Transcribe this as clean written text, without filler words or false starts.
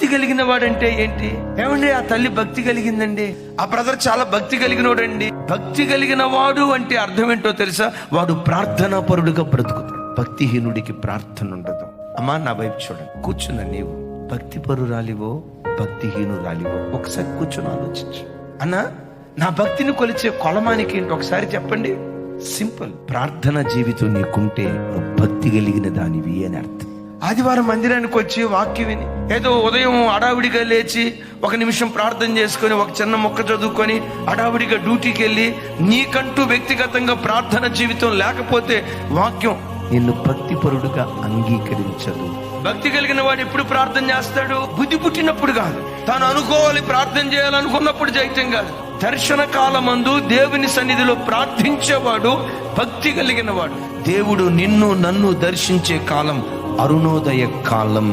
భక్తి కలిగిన వాడంటే ఏంటి? ఏమండి, ఆ తల్లి భక్తి కలిగిందండి, ఆ బ్రదర్ చాలా భక్తి కలిగినోడండి. భక్తి కలిగిన వాడు అంటే అర్థం ఏంటో తెలుసా? వాడు ప్రార్థనా పరుడుగా బ్రతుకుతాడు. భక్తిహీనుడికి ప్రార్థన ఉండదు. అమ్మా, నా వైపు చూడండి. కూర్చున్న నీవు భక్తి పరురాలివో భక్తిహీనురాలివో ఒకసారి కూర్చొని ఆలోచించు. అన్నా, నా భక్తిని కొలిచే కొలమానికి ఏంటి ఒకసారి చెప్పండి. సింపుల్. ప్రార్థన జీవితం నీకుంటే నువ్వు భక్తి కలిగిన దానివి అని అర్థం. ఆదివారం మందిరానికి వచ్చి వాక్యం విని ఏదో ఉదయం అడావిడిగా లేచి 1 నిమిషం ప్రార్థన చేసుకొని ఒక చిన్న మొక్క చదువుకొని అడావిడిగా డ్యూటీకి వెళ్ళి నీకంటూ వ్యక్తిగతంగా ప్రార్థన జీవితం లేకపోతే వాక్యం నిన్ను భక్తిపరుడుగా అంగీకరించదు. భక్తి కలిగిన వాడు ఎప్పుడు ప్రార్థన చేస్తాడు? బుద్ధి పుట్టినప్పుడు కాదు, తాను అనుకోవాలి ప్రార్థన చేయాలనుకున్నప్పుడు చేయటం కాదు. దర్శన కాలమందు దేవుని సన్నిధిలో ప్రార్థించేవాడు భక్తి కలిగిన వాడు. దేవుడు నిన్ను నన్ను దర్శించే కాలం అరుణోదయ కాలం.